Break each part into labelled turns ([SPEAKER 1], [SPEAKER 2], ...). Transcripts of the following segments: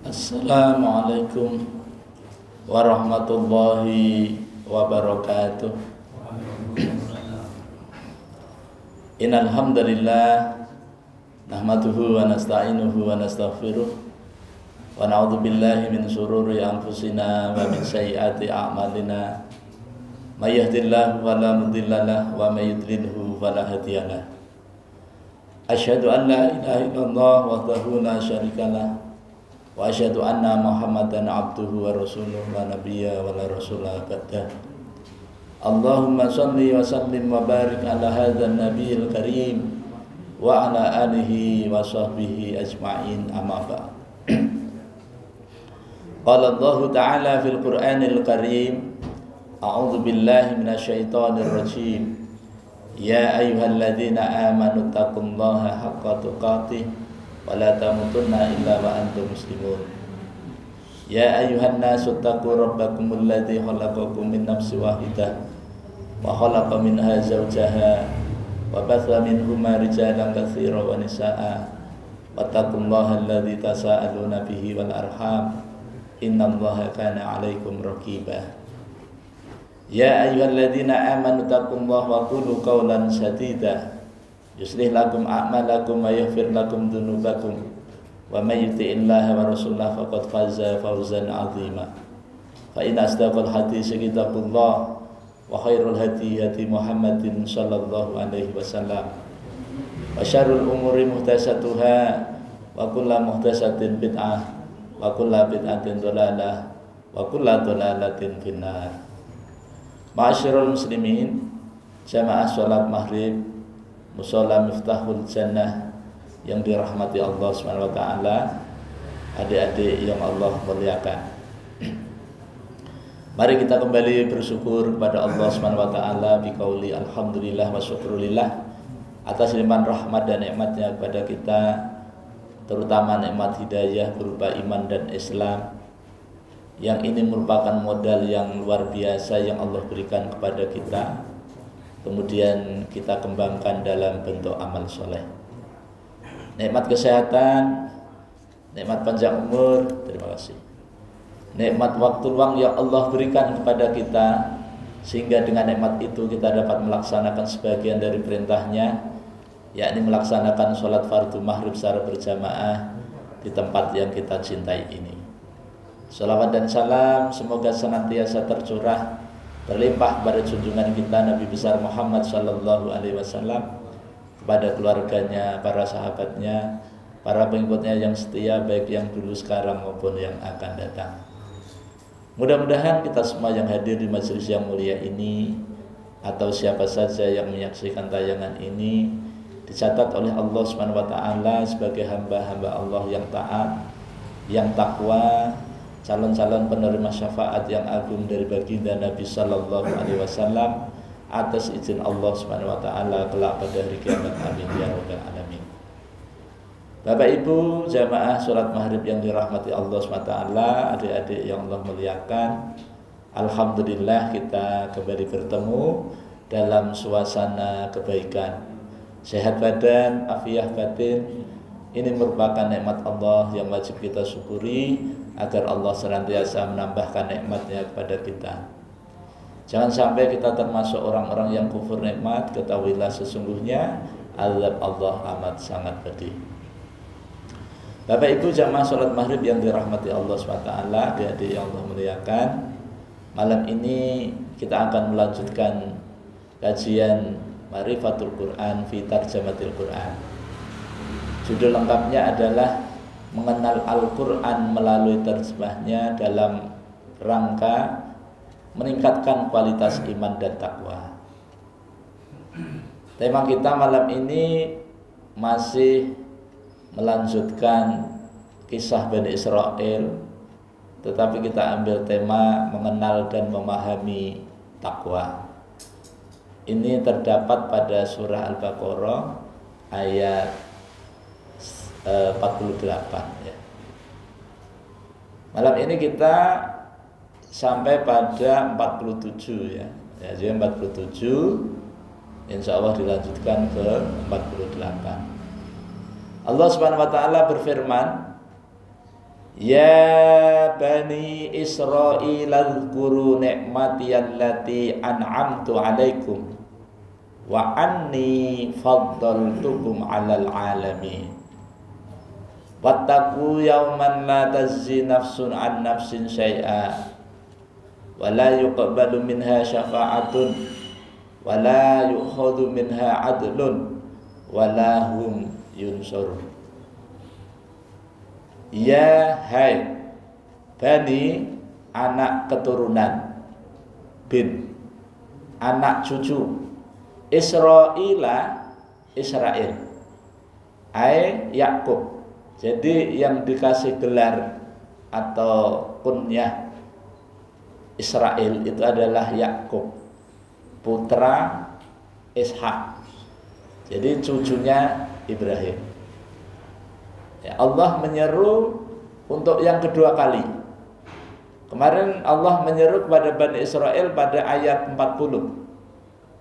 [SPEAKER 1] Assalamualaikum warahmatullahi wabarakatuh. Innal hamdalillah nahmaduhu wa nasta'inuhu wa nastaghfiruh wa na'udzu billahi min shururi anfusina wa min sayyiati a'malina. May yahdihillahu fala mudilla lahu wa may yudlilhu fala hadiya lahu. Asyhadu an la ilaha illallah wahdahu la syarika lahu wa asyhadu anna Muhammadan abduhu wa rasuluh la nabiyya wa la rasula ba'dah. Allahumma shalli wa sallim wa barik ala hadzal nabiyil karim wa ala alihi wa sahbihi ajma'in, amma ba'd. Qala Allah ta'ala fil Qur'anil Karim, a'udzu billahi minasyaitonir rajim. Ya ayyuhalladzina amanu taqullaha haqqa tuqatih wa la tamutunna illa wa antum muslimun. Ya ayyuhan nasu taqu rabbakumul ladzi khalaqakum min nafsin wahidah wa khalaqa minha zawjaha wa batha minhuma rijalan katsiran wa nisaa'a wattaqullaha alladzi tasaaluna bihi wal arham innallaha kana 'alaikum raqiba. Ya ayyuhalladzina amanu taqullaha wa qulu qawlan sadida yuslih lakum a'malakum wa yaghfir lakum dzunubakum wa may yuti'illaha wa rasulahu faqad faza fawzan 'azima. Fa in asdaqal haditsi kitabullah wa khairul hadi hadi Muhammadin sallallahu alaihi wasallam wa syarrul umuri muhdatsatuha wa kullu muhdatsatin bid'ah wa kullu bid'atin dhalalah wa kullu dhalalatin finnar. Ma'asyiral muslimin, jamaah salat maghrib Mushola Miftahul Jannah yang dirahmati Allah Subhanahu wa taala, adik-adik yang Allah muliakan. Mari kita kembali bersyukur kepada Allah Subhanahu wa taala biqauli alhamdulillah wa syukrulillah atas limpahan rahmat dan nikmatnya kepada kita, terutama nikmat hidayah berupa iman dan Islam, yang ini merupakan modal yang luar biasa yang Allah berikan kepada kita. Kemudian kita kembangkan dalam bentuk amal soleh. Nikmat kesehatan, nikmat panjang umur, terima kasih. Nikmat waktu luang yang Allah berikan kepada kita, sehingga dengan nikmat itu kita dapat melaksanakan sebagian dari perintahnya, yakni melaksanakan sholat fardu maghrib secara berjamaah di tempat yang kita cintai ini. Salawat dan salam semoga senantiasa tercurah, terlimpah pada junjungan kita Nabi besar Muhammad sallallahu alaihi wasallam, kepada keluarganya, para sahabatnya, para pengikutnya yang setia, baik yang dulu, sekarang maupun yang akan datang. Mudah-mudahan kita semua yang hadir di majelis yang mulia ini, atau siapa saja yang menyaksikan tayangan ini, dicatat oleh Allah Subhanahu wa taala sebagai hamba-hamba Allah yang taat, yang takwa, calon-calon penerima syafaat yang agung dari baginda Nabi sallallahu alaihi wasallam atas izin Allah Subhanahu wa taala kelak pada hari kiamat. Amin ya rabbal alamin. Bapak Ibu jamaah salat maghrib yang dirahmati Allah Subhanahu wa taala, adik-adik yang Allah muliakan, alhamdulillah kita kembali bertemu dalam suasana kebaikan. Sehat badan, afiah batin, ini merupakan nikmat Allah yang wajib kita syukuri, agar Allah senantiasa menambahkan nikmatnya kepada kita. Jangan sampai kita termasuk orang-orang yang kufur nikmat. Ketahuilah sesungguhnya azab Allah amat sangat pedih. Bapak Ibu jamaah salat maghrib yang dirahmati Allah SWT, adik-adik yang Allah muliakan, malam ini kita akan melanjutkan kajian Ma'rifatul Quran fi Tarjamatil Quran. Judul lengkapnya adalah mengenal Al-Quran melalui terjemahnya dalam rangka meningkatkan kualitas iman dan takwa. Tema kita malam ini masih melanjutkan kisah Bani Israel, tetapi kita ambil tema mengenal dan memahami takwa. Ini terdapat pada surah Al-Baqarah ayat 48 ya. Malam ini kita sampai pada 47 ya. Ya, jadi 47 insya Allah dilanjutkan ke 48. Allah Subhanahu wa taala berfirman, Ya bani Israil azkuru ni'mati allati an'amtu alaikum wa anni faddaltukum 'alal 'alamin. Wattaqu yawman la tajzi nafsun an nafsin syai'a wa la yuqbalu minha syafa'atun wa la yu'khadhu minha 'adlun wa la hum yunsarun. Ya hai bani, anak keturunan, bin anak cucu, Israila, Israel, ai Yakub. Jadi yang dikasih gelar atau kunyah Israel itu adalah Yakub, putra Ishak. Jadi cucunya Ibrahim. Ya, Allah menyeru untuk yang kedua kali. Kemarin Allah menyeru kepada Bani Israel pada ayat 40.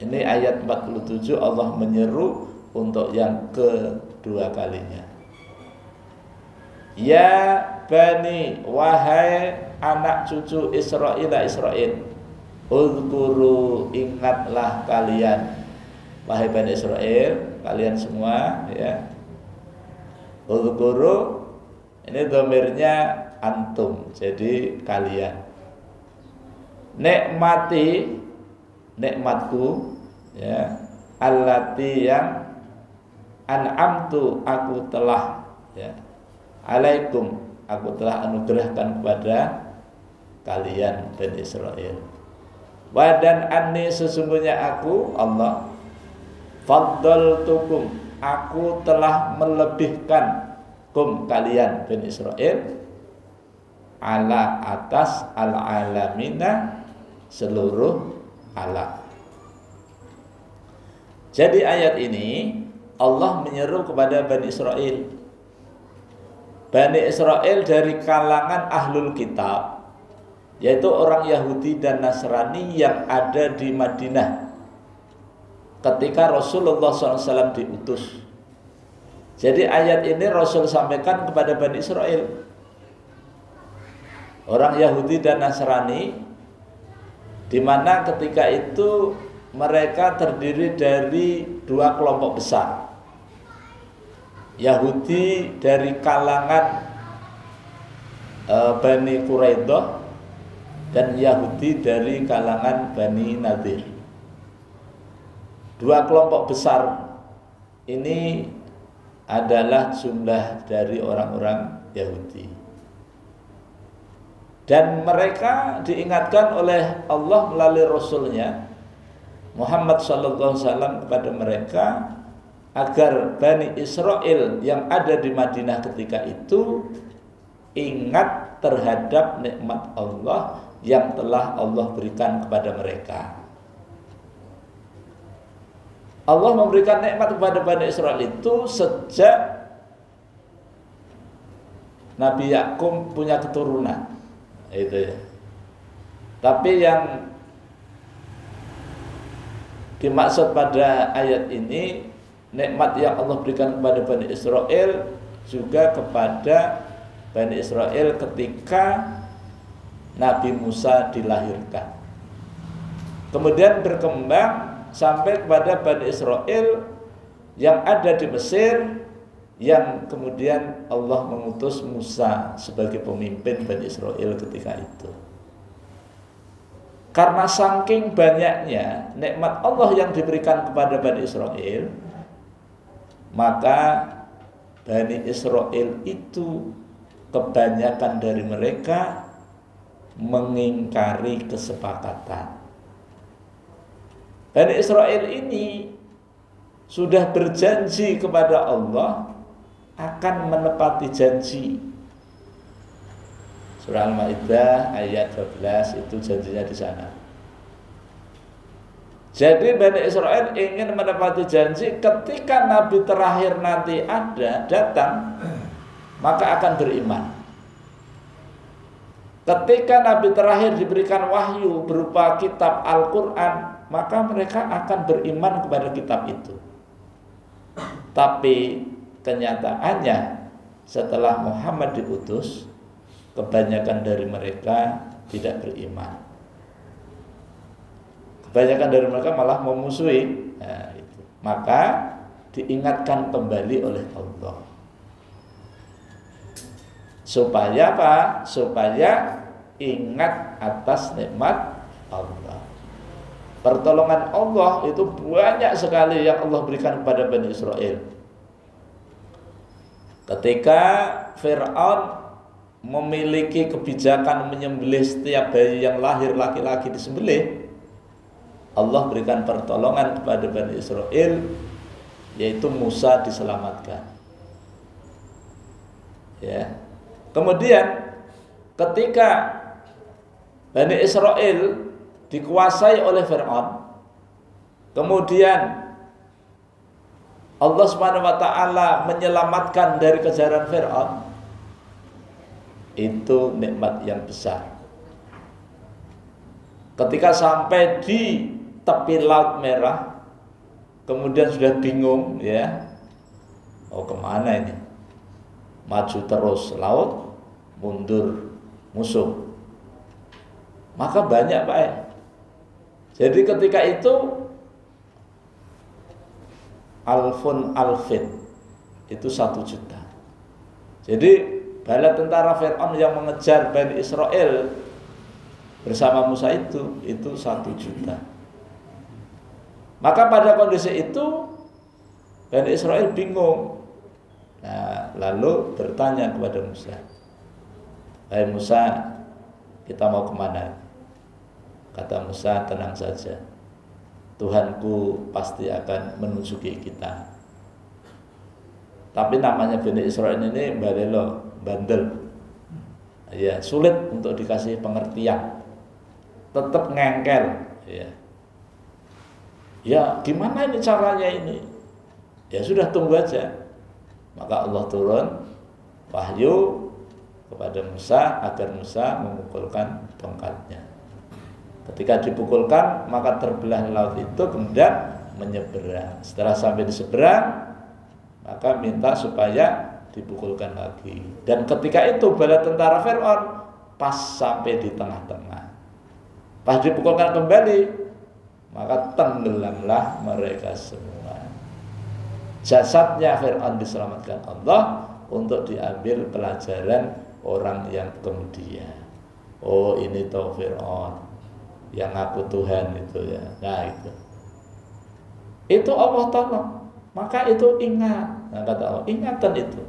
[SPEAKER 1] Ini ayat 47 Allah menyeru untuk yang kedua kalinya. Ya Bani, wahai anak cucu Israel, uzkuru, ingatlah kalian. Wahai Bani Israel, kalian semua ya. Uzkuru, ini dhamirnya antum, jadi kalian. Nikmati, nikmatku ya, allati yang an'amtu, aku telah ya, alaikum, aku telah anugerahkan kepada kalian Bani Israel. Wa dan anni, sesungguhnya aku Allah, faddaltukum, aku telah melebihkan kalian Bani Israel ala atas al-alamina, seluruh alam. Jadi ayat ini Allah menyeru kepada Bani Israel. Bani Israel dari kalangan ahlul kitab, yaitu orang Yahudi dan Nasrani yang ada di Madinah ketika Rasulullah SAW diutus. Jadi ayat ini Rasul sampaikan kepada Bani Israel, orang Yahudi dan Nasrani, di mana ketika itu mereka terdiri dari dua kelompok besar. Yahudi dari kalangan Bani Quraidah dan Yahudi dari kalangan Bani Nadir. Dua kelompok besar ini adalah jumlah dari orang-orang Yahudi. Dan mereka diingatkan oleh Allah melalui Rasulnya Muhammad SAW kepada mereka agar Bani Israel yang ada di Madinah ketika itu ingat terhadap nikmat Allah yang telah Allah berikan kepada mereka. Allah memberikan nikmat kepada Bani Israel itu sejak Nabi Yakub punya keturunan, itu ya. Tapi yang dimaksud pada ayat ini, nikmat yang Allah berikan kepada Bani Israel juga kepada Bani Israel ketika Nabi Musa dilahirkan. Kemudian berkembang sampai kepada Bani Israel yang ada di Mesir, yang kemudian Allah mengutus Musa sebagai pemimpin Bani Israel ketika itu. Karena saking banyaknya nikmat Allah yang diberikan kepada Bani Israel, maka Bani Israel itu kebanyakan dari mereka mengingkari kesepakatan. Bani Israel ini sudah berjanji kepada Allah akan menepati janji. Surah Al-Maidah ayat 12 itu janjinya di sana. Jadi Bani Israel ingin menepati janji, ketika Nabi terakhir nanti datang, maka akan beriman. Ketika Nabi terakhir diberikan wahyu berupa kitab Al-Quran, maka mereka akan beriman kepada kitab itu. Tapi kenyataannya setelah Muhammad diutus, kebanyakan dari mereka tidak beriman. Kebanyakan dari mereka malah memusuhi. Nah, itu. Maka diingatkan kembali oleh Allah. Supaya apa? Supaya ingat atas nikmat Allah. Pertolongan Allah itu banyak sekali yang Allah berikan kepada Bani Israel. Ketika Fir'aun memiliki kebijakan menyembelih setiap bayi yang lahir laki-laki disembelih, Allah berikan pertolongan kepada Bani Israel, yaitu Musa diselamatkan. Ya. Kemudian ketika Bani Israel dikuasai oleh Fir'aun, kemudian Allah Subhanahu wa taala menyelamatkan dari kejaran Fir'aun, itu nikmat yang besar. Ketika sampai di tepi Laut Merah, kemudian sudah bingung, ya, oh kemana ini? Maju terus laut, mundur musuh. Maka banyak Pak. Jadi ketika itu alfun alfin, itu 1 juta. Jadi bala tentara Fir'aun yang mengejar Bani Israel bersama Musa itu 1 juta. Maka pada kondisi itu Bani Israel bingung. Nah, lalu bertanya kepada Musa, "Hai Musa, kita mau kemana?" Kata Musa, "Tenang saja, Tuhanku pasti akan menunjuki kita." Tapi namanya Bani Israel ini balelo, bandel, ya, sulit untuk dikasih pengertian, tetap ngengkel, ya. Ya gimana ini caranya ini? Ya sudah, tunggu aja. Maka Allah turun wahyu kepada Musa agar Musa memukulkan tongkatnya. Ketika dipukulkan, maka terbelah laut itu, kemudian menyeberang. Setelah sampai di seberang, maka minta supaya dipukulkan lagi. Dan ketika itu bala tentara Fir'aun pas sampai di tengah-tengah. Pas dipukulkan kembali, maka tenggelamlah mereka semua. Jasadnya Fir'aun diselamatkan Allah untuk diambil pelajaran orang yang kemudian. Oh, ini toh Fir'aun yang ngaku Tuhan itu, ya. Nah itu Allah tolong. Maka itu ingat. Nah, kata Allah, ingatan itu.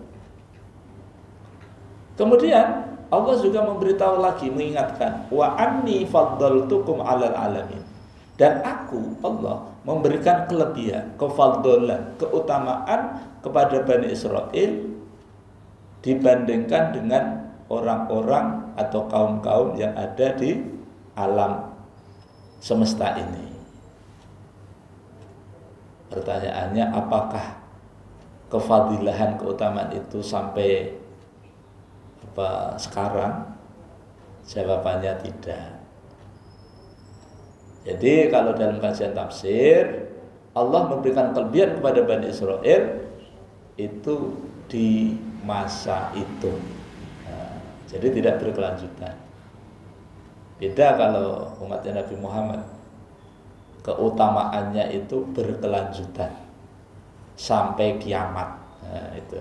[SPEAKER 1] Kemudian Allah juga memberitahu lagi, mengingatkan, wa anni faddaltukum 'alal alamin. Dan aku, Allah, memberikan kelebihan, kefaddolan, keutamaan kepada Bani Israel dibandingkan dengan orang-orang atau kaum-kaum yang ada di alam semesta ini. Pertanyaannya, apakah kefadilahan, keutamaan itu sampai sekarang? Jawabannya tidak. Jadi kalau dalam kajian tafsir, Allah memberikan kelebihan kepada Bani Israel itu di masa itu. Nah, jadi tidak berkelanjutan. Beda kalau umatnya Nabi Muhammad, keutamaannya itu berkelanjutan sampai kiamat. Nah, itu.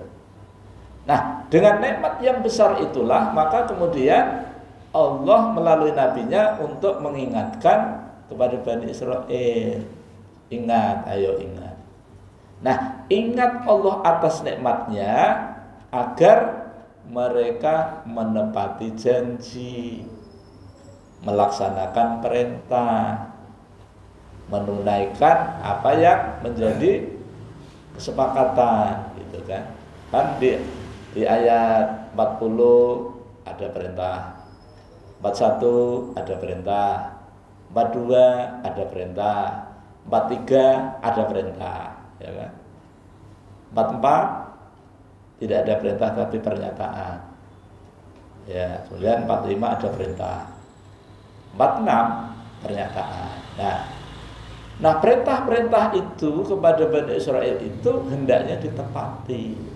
[SPEAKER 1] Nah, dengan nikmat yang besar itulah, maka kemudian Allah melalui nabinya untuk mengingatkan kepada Bani Israel, ingat, ayo ingat. Nah, ingat Allah atas nikmatnya agar mereka menepati janji, melaksanakan perintah, menunaikan apa yang menjadi kesepakatan, gitu kan. Kan di ayat 40 ada perintah, 41 ada perintah, 42 ada perintah, 43 ada perintah, ya kan? 44 tidak ada perintah tapi pernyataan. Ya, kemudian 45 ada perintah. 46 pernyataan. Nah, perintah-perintah itu kepada Bani Israel itu hendaknya ditepati.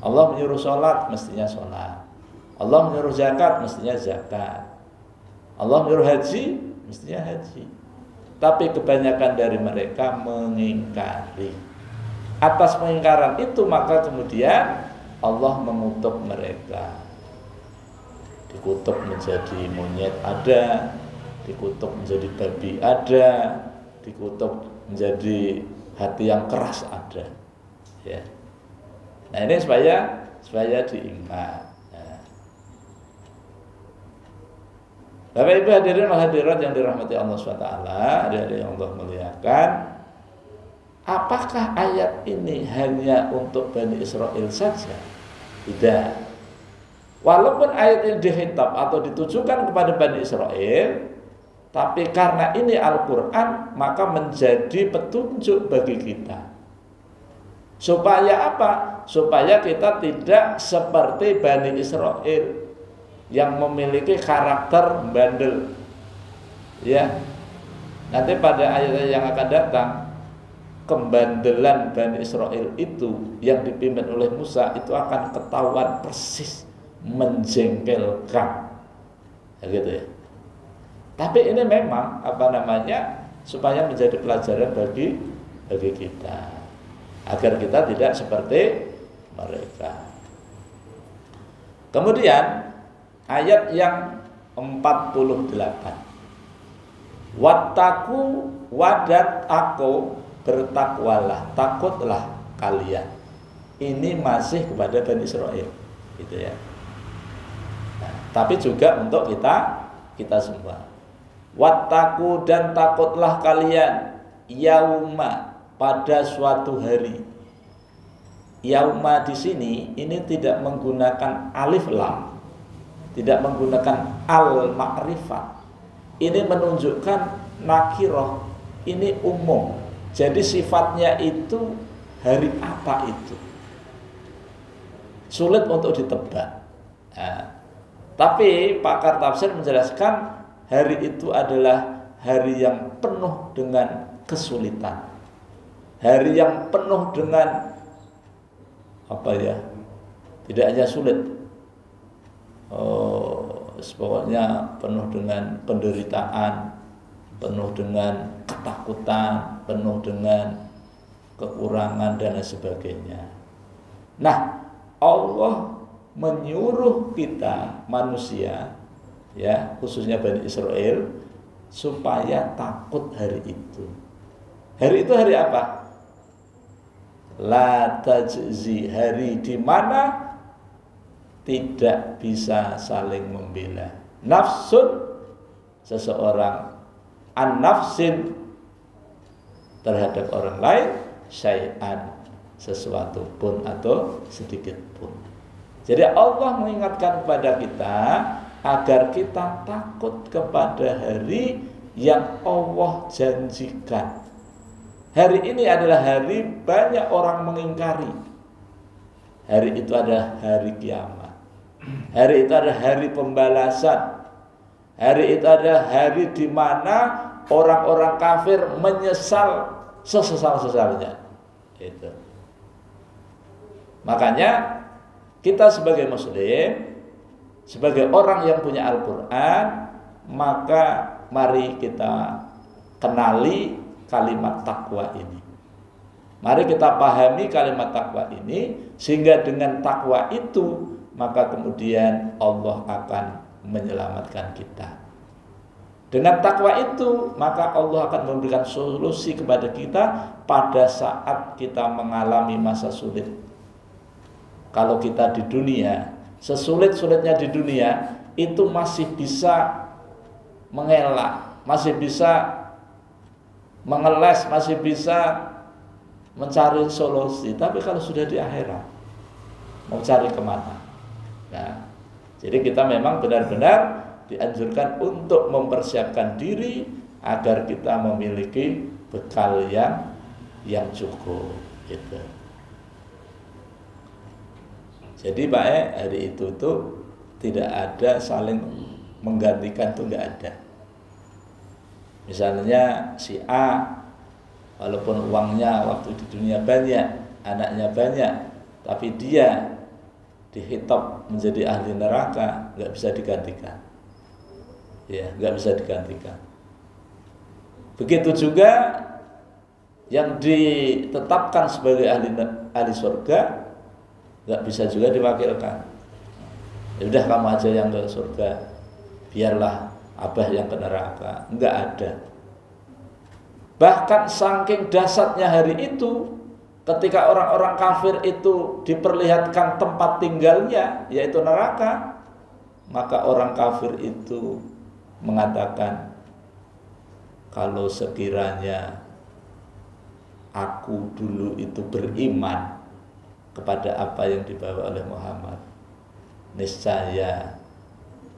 [SPEAKER 1] Allah menyuruh sholat, mestinya sholat. Allah menyuruh zakat, mestinya zakat. Allah menyuruh haji, mestinya haji. Tapi kebanyakan dari mereka mengingkari. Atas pengingkaran itu maka kemudian Allah mengutuk mereka. Dikutuk menjadi monyet ada, dikutuk menjadi babi ada, dikutuk menjadi hati yang keras ada. Ya. Nah ini supaya diingat. Nah. Bapak Ibu hadirin wal hadirat yang dirahmati Allah SWT, dari yang Allah muliakan, apakah ayat ini hanya untuk Bani Israel saja? Tidak. Walaupun ayat ini dihitab atau ditujukan kepada Bani Israel, tapi karena ini Al-Quran, maka menjadi petunjuk bagi kita. Supaya apa? Supaya kita tidak seperti Bani Israel yang memiliki karakter bandel. Ya. Nanti pada ayat yang akan datang, kebandelan Bani Israel itu yang dipimpin oleh Musa itu akan ketahuan persis, menjengkelkan. Ya gitu ya. Tapi ini memang supaya menjadi pelajaran bagi kita, agar kita tidak seperti mereka. Kemudian ayat yang 48. Wattaku wadat aku, bertakwalah, takutlah kalian. Ini masih kepada Bani Israel, gitu ya. Nah, tapi juga untuk kita semua. Wattaku, dan takutlah kalian, yauma, pada suatu hari. Yauma di sini ini tidak menggunakan alif lam, tidak menggunakan al ma'rifat. Ini menunjukkan nakirah, ini umum. Jadi sifatnya itu hari apa itu? Sulit untuk ditebak. Nah, tapi pakar tafsir menjelaskan hari itu adalah hari yang penuh dengan kesulitan. Hari yang penuh dengan tidak hanya sulit. Pokoknya penuh dengan penderitaan, penuh dengan ketakutan, penuh dengan kekurangan dan sebagainya. Nah, Allah menyuruh kita manusia, ya khususnya Bani Israel, supaya takut hari itu. Hari itu hari apa? La tajzi, hari di mana tidak bisa saling membela. Nafsun, seseorang, an-nafsin, terhadap orang lain, syai'an, sesuatu pun atau sedikit pun. Jadi Allah mengingatkan kepada kita agar kita takut kepada hari yang Allah janjikan. Hari ini adalah hari banyak orang mengingkari. Hari itu adalah hari kiamat. Hari itu adalah hari pembalasan. Hari itu adalah hari di mana orang-orang kafir menyesal sesesal-sesalnya. Itu. Makanya kita sebagai muslim, sebagai orang yang punya Al-Quran, maka mari kita kenali kalimat takwa ini. Mari kita pahami kalimat takwa ini, sehingga dengan takwa itu maka kemudian Allah akan menyelamatkan kita. Dengan takwa itu maka Allah akan memberikan solusi kepada kita pada saat kita mengalami masa sulit. Kalau kita di dunia, sesulit-sulitnya di dunia itu masih bisa mengelak, masih bisa mengeles, masih bisa mencari solusi. Tapi kalau sudah di akhirat, mau cari kemana? Nah, jadi kita memang benar-benar dianjurkan untuk mempersiapkan diri agar kita memiliki bekal yang cukup. Gitu. Jadi hari itu tuh tidak ada saling menggantikan, tuh nggak ada. Misalnya si A, walaupun uangnya waktu di dunia banyak, anaknya banyak, tapi dia dihitab menjadi ahli neraka, nggak bisa digantikan. Ya, nggak bisa digantikan. Begitu juga yang ditetapkan sebagai ahli surga nggak bisa juga diwakilkan. Ya udah kamu aja yang ke surga, biarlah abah yang ke neraka. Nggak ada. Bahkan saking dahsyatnya hari itu, ketika orang-orang kafir itu diperlihatkan tempat tinggalnya, yaitu neraka, maka orang kafir itu mengatakan, kalau sekiranya aku dulu itu beriman kepada apa yang dibawa oleh Muhammad, niscaya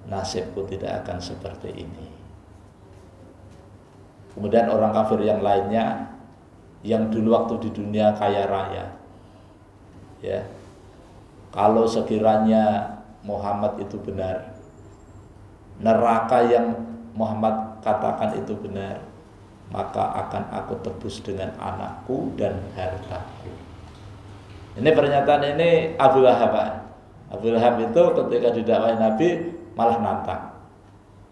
[SPEAKER 1] nasibku tidak akan seperti ini. Kemudian orang kafir yang lainnya, yang dulu waktu di dunia kaya raya, ya, kalau sekiranya Muhammad itu benar, neraka yang Muhammad katakan itu benar, maka akan aku tebus dengan anakku dan hartaku. Ini pernyataan ini Abu Lahab. Abu Lahab itu ketika didakwahi Nabi malah nantang.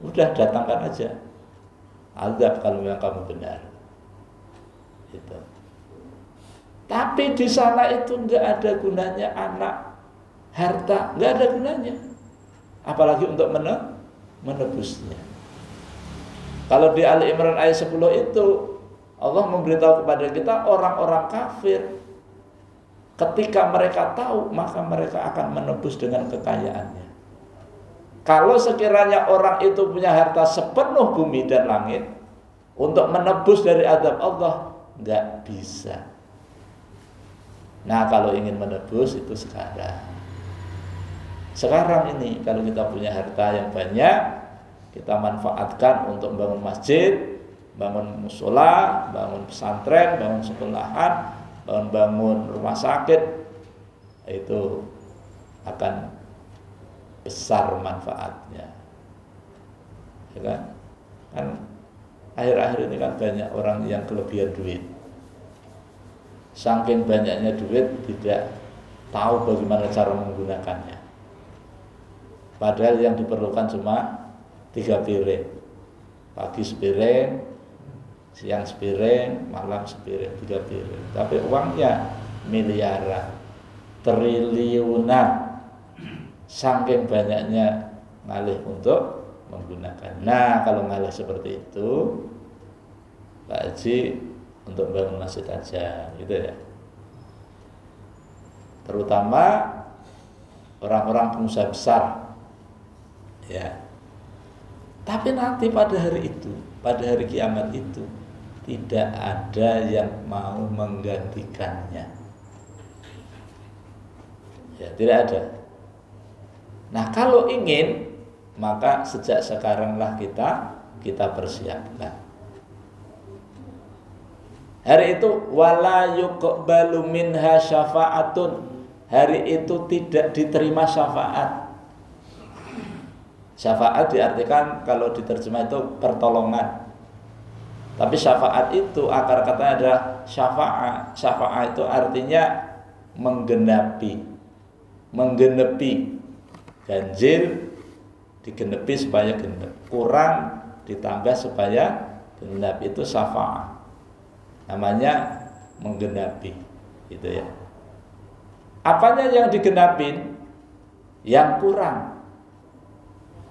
[SPEAKER 1] Udah datangkan aja azab kalau memang kamu benar. Gitu. Tapi di sana itu nggak ada gunanya anak, harta, nggak ada gunanya. Apalagi untuk menebusnya. Kalau di Ali Imran ayat 10 itu Allah memberitahu kepada kita orang-orang kafir ketika mereka tahu maka mereka akan menebus dengan kekayaannya. Kalau sekiranya orang itu punya harta sepenuh bumi dan langit untuk menebus dari azab Allah, nggak bisa. Nah, kalau ingin menebus itu sekarang. Sekarang ini kalau kita punya harta yang banyak, kita manfaatkan untuk bangun masjid, bangun musola, bangun pesantren, bangun sekolahan, bangun rumah sakit, itu akan besar manfaatnya. Ya kan? Kan akhir-akhir ini kan banyak orang yang kelebihan duit. Saking banyaknya duit tidak tahu bagaimana cara menggunakannya. Padahal yang diperlukan cuma 3 piring. Pagi sepiring, siang sepiring, malam sepiring, 3 piring. Tapi uangnya miliaran, triliunan. Saking banyaknya ngalih untuk menggunakan. Nah, kalau ngalih seperti itu, Pak Haji untuk bangun masjid aja, gitu ya. Terutama orang-orang pengusaha besar, ya. Tapi nanti pada hari itu, pada hari kiamat itu, tidak ada yang mau menggantikannya. Ya, tidak ada. Nah, kalau ingin, maka sejak sekaranglah kita persiapkan. Hari itu wala yuqbalu minha syafa'atun. Hari itu tidak diterima syafaat. Syafaat diartikan kalau diterjemah itu pertolongan. Tapi syafaat itu akar katanya adalah syafaat. Syafaat itu artinya menggenapi. Ganjil digenepi supaya genep, kurang ditambah supaya genap, itu syafaat. Namanya menggenapi, gitu ya. Apanya yang digenapin? Yang kurang.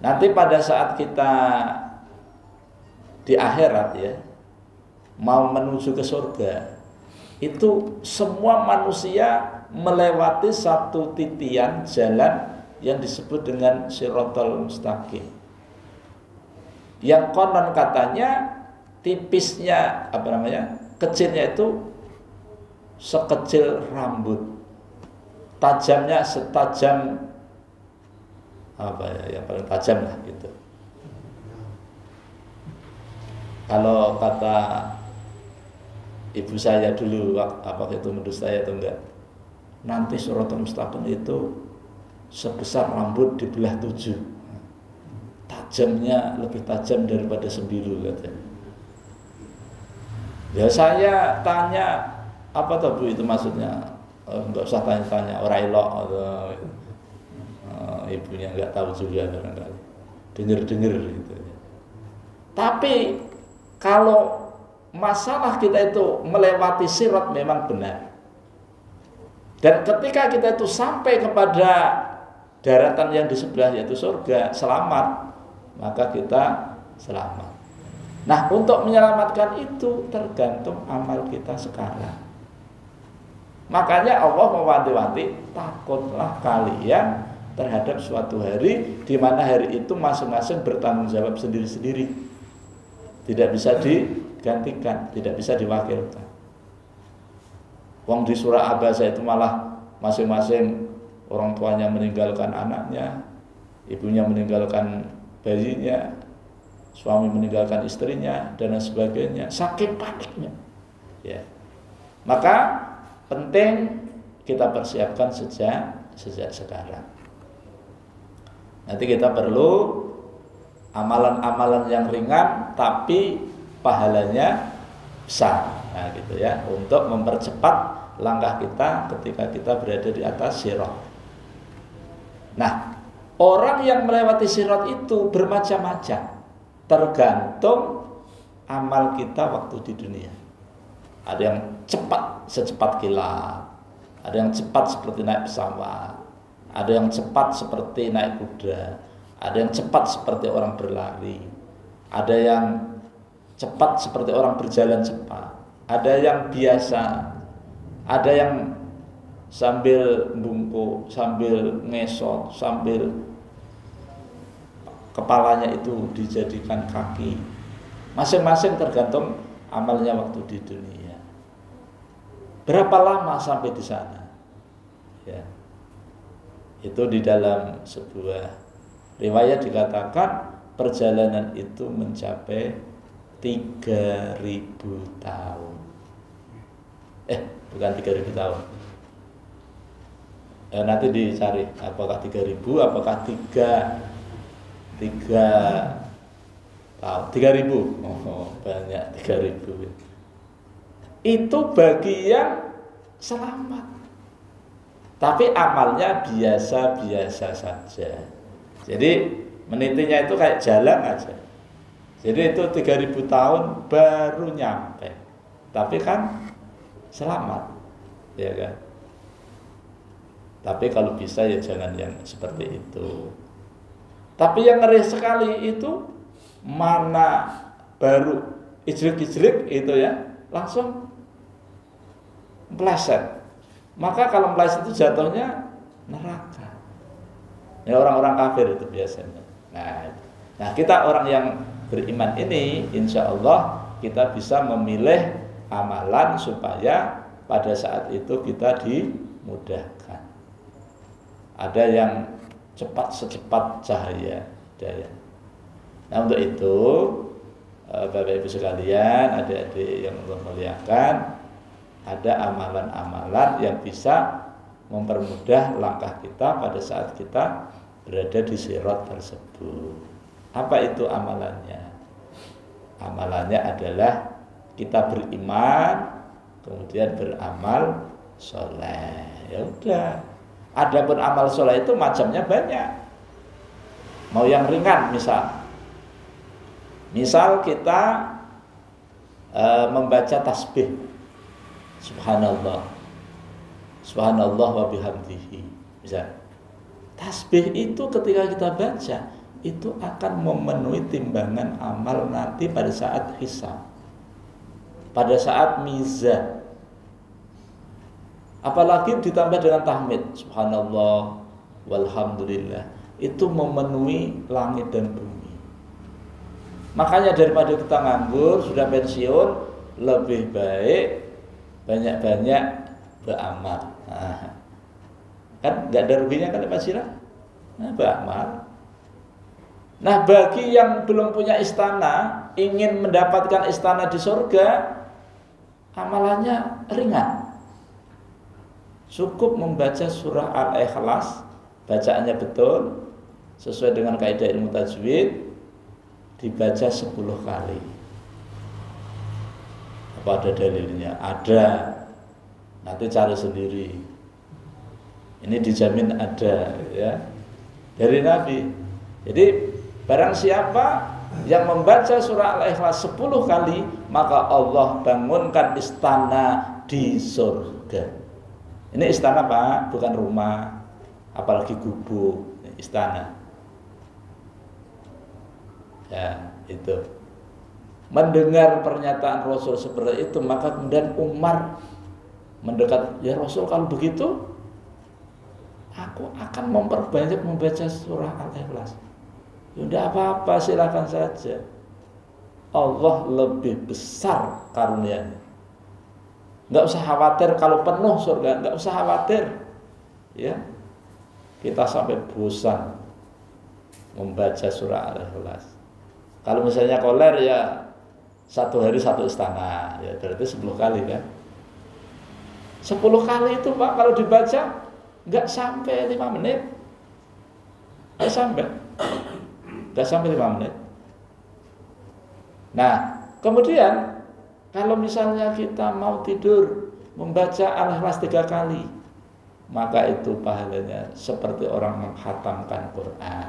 [SPEAKER 1] Nanti pada saat kita di akhirat ya, mau menuju ke surga, itu semua manusia melewati satu titian jalan yang disebut dengan Shiratal Mustaqim. Yang konon katanya tipisnya, kecilnya itu sekecil rambut, tajamnya setajam yang paling tajam lah gitu. Kalau kata ibu saya dulu, apakah itu menurut saya atau enggak, nanti Shiratal Mustaqim itu sebesar rambut dibelah 7. Tajamnya lebih tajam daripada sembilu katanya. Ya saya tanya, apa tuh Bu itu maksudnya? Enggak usah tanya-tanya, ora elok. ibunya nggak tahu juga barangkali, dengar gitu. Tapi kalau masalah kita itu melewati sirat memang benar. Dan ketika kita itu sampai kepada daratan yang di sebelah yaitu surga, selamat, maka kita selamat. Nah, untuk menyelamatkan itu tergantung amal kita sekarang. Makanya Allah mewanti-wanti, takutlah kalian terhadap suatu hari di mana hari itu masing-masing bertanggung jawab sendiri-sendiri. Tidak bisa digantikan, tidak bisa diwakilkan. Wong di surah Abasa itu malah masing-masing orang tuanya meninggalkan anaknya, ibunya meninggalkan bayinya, suami meninggalkan istrinya, dan lain sebagainya. Saking paniknya. Ya. Maka penting kita persiapkan sejak sekarang. Nanti kita perlu amalan-amalan yang ringan tapi pahalanya besar. Nah, gitu ya, untuk mempercepat langkah kita ketika kita berada di atas sirat. Nah, orang yang melewati sirat itu bermacam-macam, tergantung amal kita waktu di dunia. Ada yang cepat secepat kilat, ada yang cepat seperti naik pesawat, ada yang cepat seperti naik kuda, ada yang cepat seperti orang berlari, ada yang cepat seperti orang berjalan cepat, ada yang biasa, ada yang sambil bungkuk, sambil ngesot, sambil kepalanya itu dijadikan kaki. Masing-masing tergantung amalnya waktu di dunia. Berapa lama sampai di sana? Ya. Itu di dalam sebuah riwayat dikatakan perjalanan itu mencapai 3.000 tahun. Bukan 3.000 tahun. Nanti dicari apakah 3.000, apakah 3 tahun. 3.000. Oh, banyak 3.000. Itu bagi yang selamat. Tapi amalnya biasa-biasa saja. Jadi menitinya itu kayak jalan aja. Jadi itu 3.000 tahun baru nyampe. Tapi kan selamat, ya kan? Tapi kalau bisa ya jangan yang seperti itu. Tapi yang ngeri sekali itu mana baru ijlik-ijlik itu ya, langsung meleset. Maka kalau meleset itu jatuhnya neraka. Ini orang-orang kafir itu biasanya. Nah, kita orang yang beriman ini, insya Allah kita bisa memilih amalan supaya pada saat itu kita dimudahkan. Ada yang cepat secepat cahaya. Nah, untuk itu Bapak Ibu sekalian, adik-adik yang Allah muliakan, ada amalan-amalan yang bisa mempermudah langkah kita pada saat kita berada di sirat tersebut. Apa itu amalannya? Amalannya adalah kita beriman, kemudian beramal soleh. Ya udah. Adapun amal soleh itu macamnya banyak. Mau yang ringan misal kita membaca tasbih. Subhanallah wa bihamdihi. Misal, tasbih itu ketika kita baca itu akan memenuhi timbangan amal nanti pada saat hisab, pada saat mizan. Apalagi ditambah dengan tahmid, subhanallah walhamdulillah, itu memenuhi langit dan bumi. Makanya daripada kita nganggur, sudah pensiun, lebih baik banyak-banyak beramal. Kan nggak ada ruginya kan Pak Sira? Beramal. Nah, bagi yang belum punya istana, ingin mendapatkan istana di surga, amalannya ringan. Cukup membaca surah Al-Ikhlas, bacaannya betul sesuai dengan kaidah ilmu tajwid, dibaca 10 kali. Apa ada dalilnya? Ada. Nanti cari sendiri. Ini dijamin ada, ya. dari Nabi. Jadi barang siapa yang membaca surah Al-Ikhlas 10 kali, maka Allah bangunkan istana di surga. Ini istana Pak, bukan rumah, apalagi gubuk, istana. Ya, itu. Mendengar pernyataan Rasul seperti itu, maka kemudian Umar mendekat, ya Rasul kalau begitu aku akan memperbanyak membaca surah Al-Ikhlas. Ya udah apa-apa, silakan saja. Allah lebih besar karunia-Nya. Enggak usah khawatir kalau penuh surga, enggak usah khawatir. Ya. Kita sampai bosan membaca surah Al-Ikhlas. Kalau misalnya koler ya 1 hari 1 istana, ya berarti 10 kali kan. 10 kali itu Pak kalau dibaca enggak sampai 5 menit. Enggak sampai 5 menit. Nah, kemudian kalau misalnya kita mau tidur membaca Al-Ikhlas 3 kali, maka itu pahalanya seperti orang menghatamkan Quran.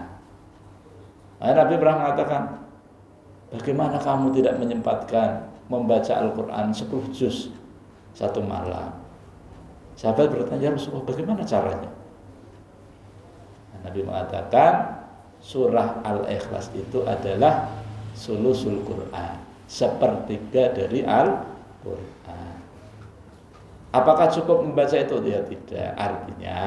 [SPEAKER 1] Nah, Nabi pernah mengatakan, bagaimana kamu tidak menyempatkan membaca Al-Quran 10 juz 1 malam? Sahabat bertanya, Rasulullah, bagaimana caranya? Nah, Nabi mengatakan, surah Al-Ikhlas itu adalah sulusul Quran, sepertiga dari Al-Quran. Apakah cukup membaca itu? Ya tidak. Artinya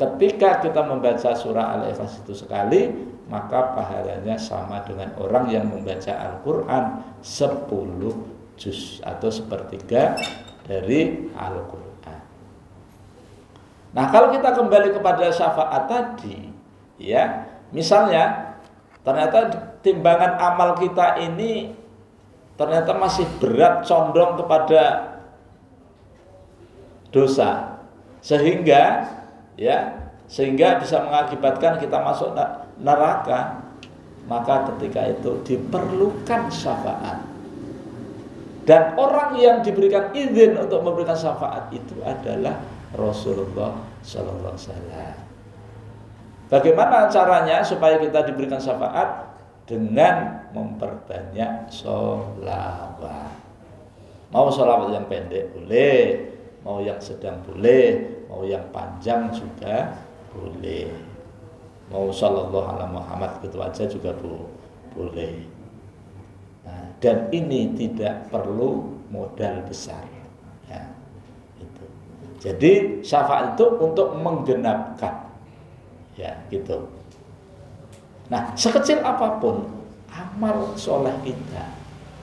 [SPEAKER 1] ketika kita membaca surah Al-Ikhlas itu sekali, maka pahalanya sama dengan orang yang membaca Al-Quran 10 juz atau sepertiga dari Al-Quran. Nah, kalau kita kembali kepada syafaat tadi, ya, misalnya ternyata timbangan amal kita ini ternyata masih berat, condong kepada dosa, sehingga bisa mengakibatkan kita masuk neraka, maka ketika itu diperlukan syafaat. Dan orang yang diberikan izin untuk memberikan syafaat itu adalah Rasulullah Sallallahu Alaihi Wasallam. Bagaimana caranya supaya kita diberikan syafaat? Dengan memperbanyak sholawat. Mau sholawat yang pendek boleh, mau yang sedang boleh, mau yang panjang juga boleh. Mau sallallahu alaihi Muhammad gitu aja juga boleh. Nah, dan ini tidak perlu modal besar. Ya, itu. Jadi syafaat itu untuk menggenapkan. Ya, gitu. Nah, sekecil apapun amal soleh kita,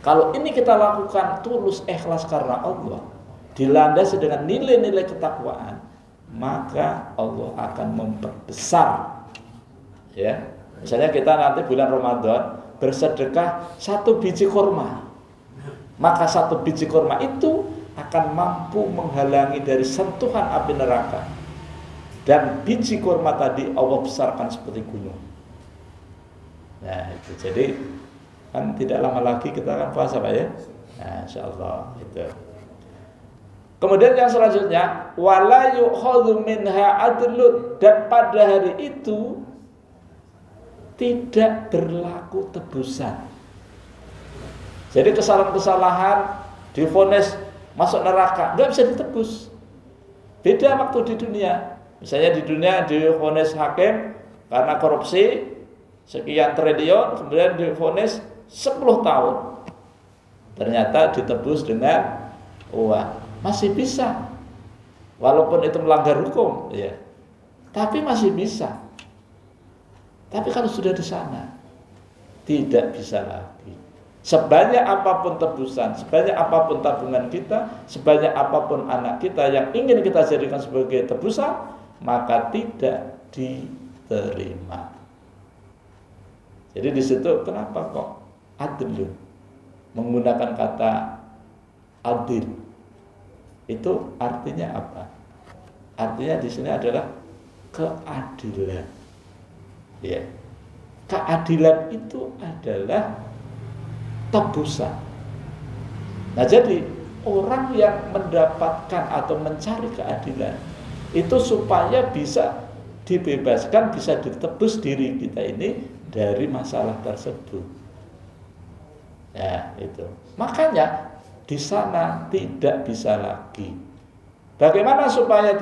[SPEAKER 1] kalau ini kita lakukan tulus ikhlas karena Allah, dilandasi dengan nilai-nilai ketakwaan, maka Allah akan memperbesar. Ya, misalnya kita nanti bulan Ramadan bersedekah 1 biji kurma, maka 1 biji kurma itu akan mampu menghalangi dari sentuhan api neraka. Dan biji kurma tadi Allah besarkan seperti gunung. Nah, itu jadi kan tidak lama lagi kita akan puasa Pak ya. Nah, insyaallah itu. Kemudian yang selanjutnya, wala yu'khadhu minha adlun, dan pada hari itu tidak berlaku tebusan. Jadi kesalahan-kesalahan divonis masuk neraka enggak bisa ditebus. Beda waktu di dunia. Misalnya di dunia divonis hakim karena korupsi sekian triliun, kemudian divonis 10 tahun. Ternyata ditebus dengan uang. Masih bisa. Walaupun itu melanggar hukum, ya. Tapi masih bisa. Tapi kalau sudah di sana tidak bisa lagi. Sebanyak apapun tebusan, sebanyak apapun tabungan kita, sebanyak apapun anak kita yang ingin kita jadikan sebagai tebusan, maka tidak diterima. Jadi di situ kenapa kok adil? Menggunakan kata adil. Itu artinya apa? Artinya di sini adalah keadilan. Ya. Keadilan itu adalah tebusan. Nah, jadi orang yang mendapatkan atau mencari keadilan itu supaya bisa dibebaskan, bisa ditebus diri kita ini dari masalah tersebut. Ya, itu. Makanya di sana tidak bisa lagi. Bagaimana supaya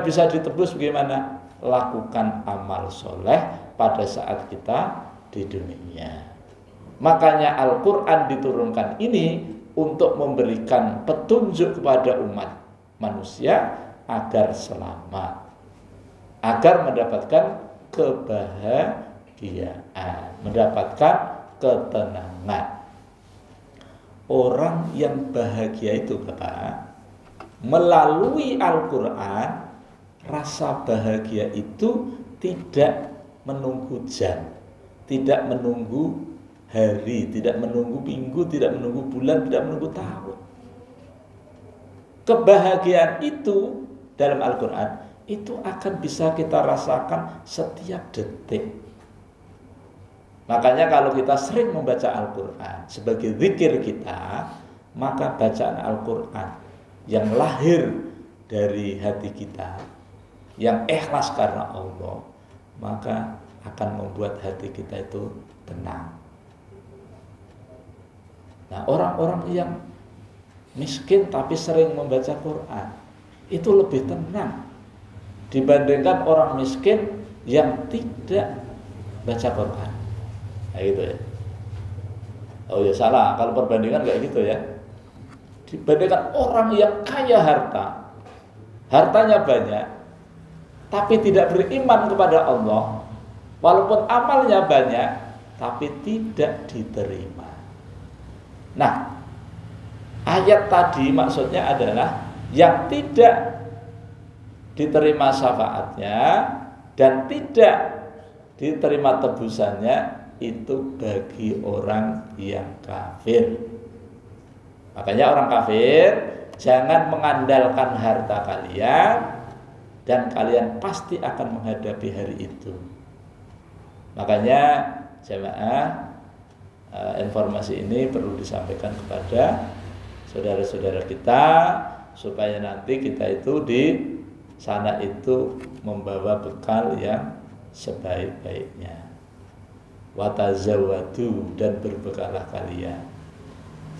[SPEAKER 1] bisa ditebus? Bagaimana? Lakukan amal soleh pada saat kita di dunia. Makanya Al-Quran diturunkan ini untuk memberikan petunjuk kepada umat manusia agar selamat, agar mendapatkan kebahagiaan, mendapatkan ketenangan. Orang yang bahagia itu, Bapak, melalui Al-Quran, rasa bahagia itu tidak menunggu jam, tidak menunggu hari, tidak menunggu minggu, tidak menunggu bulan, tidak menunggu tahun. Kebahagiaan itu dalam Al-Quran itu akan bisa kita rasakan setiap detik. Makanya kalau kita sering membaca Al-Quran sebagai zikir kita, maka bacaan Al-Quran yang lahir dari hati kita, yang ikhlas karena Allah, maka akan membuat hati kita itu tenang. Nah, orang-orang yang miskin tapi sering membaca Quran itu lebih tenang dibandingkan orang miskin yang tidak baca Quran. Nah, gitu ya. Oh ya, salah kalau perbandingan kayak gitu ya. Dibandingkan orang yang kaya harta, hartanya banyak, tapi tidak beriman kepada Allah, walaupun amalnya banyak, tapi tidak diterima. Nah, ayat tadi maksudnya adalah yang tidak diterima syafaatnya dan tidak diterima tebusannya itu bagi orang yang kafir. Makanya orang kafir jangan mengandalkan harta kalian, dan kalian pasti akan menghadapi hari itu. Makanya jemaah, informasi ini perlu disampaikan kepada saudara-saudara kita supaya nanti kita itu di sana itu membawa bekal yang sebaik-baiknya. Watazawwadu, dan berbekalah kalian.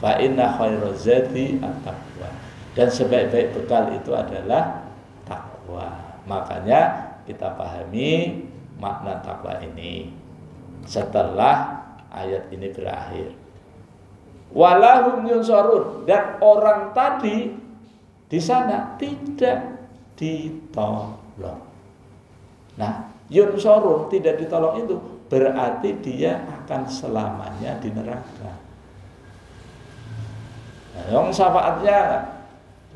[SPEAKER 1] Fa inna khairaz zadi at-taqwa, dan sebaik-baik bekal itu adalah takwa. Makanya kita pahami makna takwa ini setelah ayat ini berakhir. Walahum yunsarun, dan orang tadi di sana tidak ditolong. Nah, yunsarun, tidak ditolong itu berarti dia akan selamanya di neraka. Nah, yang syafaatnya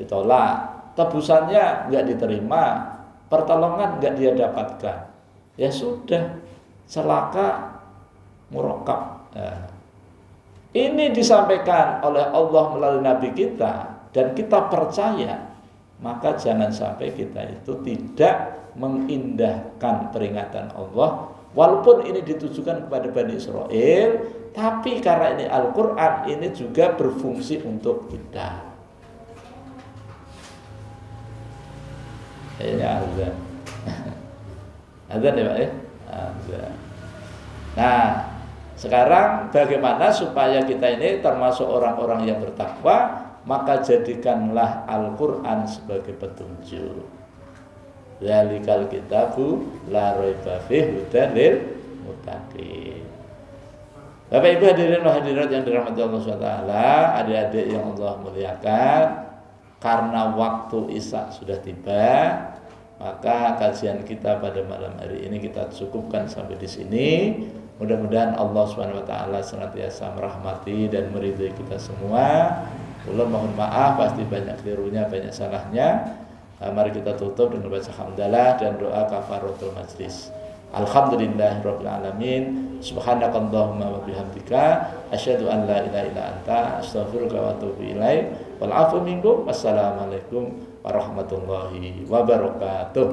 [SPEAKER 1] ditolak, tebusannya nggak diterima, pertolongan nggak dia dapatkan, ya sudah, celaka murokab. Nah, ini disampaikan oleh Allah melalui Nabi kita dan kita percaya, maka jangan sampai kita itu tidak mengindahkan peringatan Allah, walaupun ini ditujukan kepada Bani Israel, tapi karena ini Al-Quran, ini juga berfungsi untuk kita. Ini azan. Azan ya Pak ya? Azan. Nah, sekarang bagaimana supaya kita ini termasuk orang-orang yang bertakwa? Maka jadikanlah Al-Quran sebagai petunjuk. Dzalikal kitabu la raiba fihi hudan lil muttaqin. Bapak Ibu hadirin dan hadirat yang dirahmati Allah SWT, adik-adik yang Allah muliakan, karena waktu Isya sudah tiba, maka kajian kita pada malam hari ini kita cukupkan sampai di sini. Mudah-mudahan Allah SWT senantiasa merahmati dan meridhai kita semua. Ulun mohon maaf, pasti banyak kelirunya, banyak salahnya. Mari kita tutup dengan baca hamdalah dan doa kafaratul majlis. Alhamdulillahirabbil alamin. Subhanakallahumma wa bihamdika asyhadu an la ilaha illa anta astaghfiruka wa atubu ilaik. Wal 'afwu minkum. Wassalamualaikum warahmatullahi wabarakatuh.